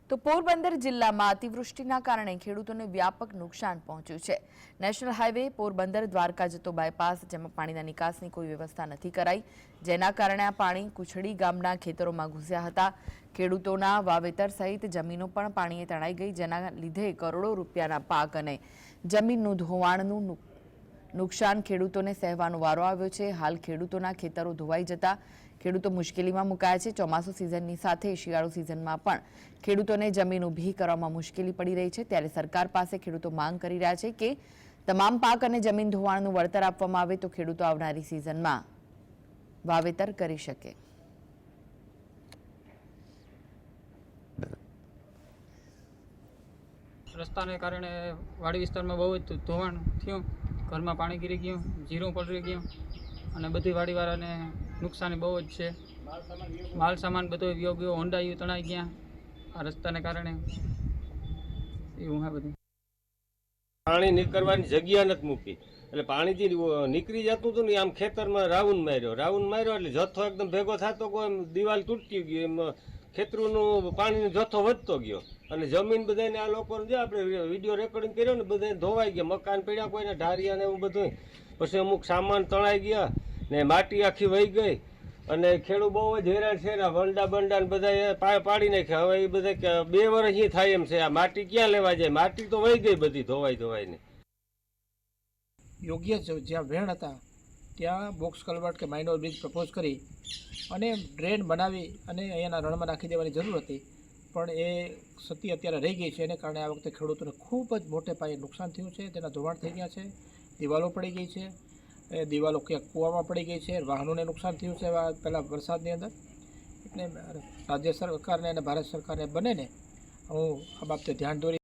તો પોરબંદર જિલ્લામાં અતિવૃષ્ટિના કારણે ખેડૂતોને વ્યાપક નુકસાન પહોંચ્યું છે। નેશનલ હાઈવે પોરબંદર દ્વારકા જતો બાયપાસ જેમાં પાણીના નિકાસની કોઈ વ્યવસ્થા નથી કરાઈ, જેના કારણે આ પાણી કુછડી ગામના ખેતરોમાં ઘૂસ્યા હતા। ખેડૂતોના વાવેતર સહિત જમીનો પણ પાણીએ તણાઈ ગઈ, જેના લીધે કરોડો રૂપિયાના પાક અને જમીનનું ધોવાણનું નુકસાન ખેડૂતોને સહેવાનો વારો આવ્યો છે। હાલ ખેડૂતોના ખેતરો ધોવાઈ જતા ખેડૂતો મુશ્કેલીમાં મુકાયા છે। ચોમાસુ સિઝનની સાથે શિયાળુ સિઝનમાં પણ ખેડૂતોને જમીન ઊભી કરવામાં મુશ્કેલી પડી રહી છે। ત્યારે સરકાર પાસે ખેડૂતો માંગ કરી રહ્યા છે કે તમામ પાક અને જમીન ધોવાણનું વળતર આપવામાં આવે તો ખેડૂતો આવનારી સિઝનમાં વાવેતર કરી શકે। રસ્તાને કારણે વાડી વિસ્તારમાં બહુ જ ધોવાણ થયું, ઘરમાં પાણી ગીરી ગયું, જીરું પલળી ગયું અને બધી વાડીવાળાને નુકસાની બહુ જ છે। માલ સામાન બધો યોગ્ય હોંડાયું તણાઈ ગયા આ રસ્તાને કારણે, એવું હે બધું। પાણી નીકળવાની જગ્યા નથી મૂકી એટલે પાણીથી નીકળી જતું હતું ને આમ ખેતરમાં રાઉન્ડ માર્યો એટલે જથ્થો એકદમ ભેગો થતો ગયો, એમ દિવાલ તૂટતી ગઈ, એમ ખેતરોનું પાણીનો જથ્થો વધતો ગયો અને જમીન બધાને આ લોકોને જે આપણે વિડીયો રેકોર્ડિંગ કર્યો ને બધા ધોવાઈ ગયા, મકાન પડ્યા કોઈને ઢારિયા ને એવું બધું, પછી અમુક સામાન તણાઈ ગયા ને માટી આખી વહી ગઈ અને ખેડૂત બહુ જ હેરાન છે ને વંડા બંડા ને બધા પાડી નાખ્યા। હવે એ બધા 2 વર્ષ અહીં થાય એમ છે, આ માટી ક્યાં લેવા જાય, માટી તો વહી ગઈ બધી ધોવાઈને। યોગ્ય જ્યાં વેણ હતા ત્યાં બોક્સ કલ્વર્ટ કે માઇનોર બ્રિજ પ્રપોઝ કરી અને ડ્રેન બનાવી અને અહીંયાના રણમાં નાખી દેવાની જરૂર હતી, પણ એ સતી અત્યારે રહી ગઈ છે। એને કારણે આ વખતે ખેડૂતોને ખૂબ જ મોટે પાયે નુકસાન થયું છે। તેના ધોવાણ થઈ ગયા છે, દિવાલો પડી ગઈ છે, એ દિવાલો ક્યાંક કૂવામાં પડી ગઈ છે, વાહનોને નુકસાન થયું છે પહેલાં વરસાદની અંદર। એટલે રાજ્ય સરકારને અને ભારત સરકારને બંનેને હું આ બાબતે ધ્યાન દોરી